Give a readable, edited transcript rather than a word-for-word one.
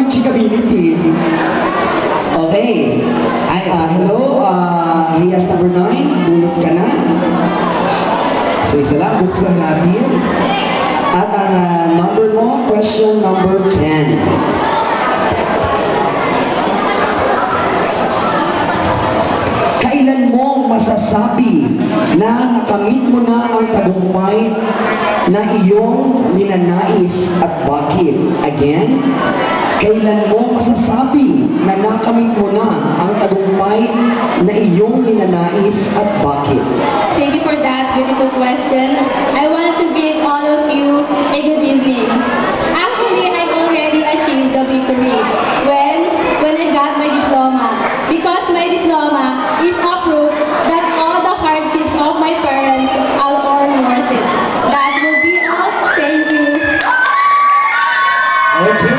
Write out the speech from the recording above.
yung chikability. Okay. Hello, Rias number 9, dulot ka na. So isa lang, buksan natin. At ang number mo, question number 10. Kailan mo masasabi na nakamit mo na ang tagumpay na iyong ninanais at bakit? Again, kailan mo masasabi na nakamit mo na ang tagumpay na iyong ninanais at bakit? Thank you for that beautiful question. I want to give all of you a good evening. Actually, I already achieved the victory when I got my diploma. Because my diploma is a proof that all the hardships of my parents are all worth it. That will be all. Thank you. Okay.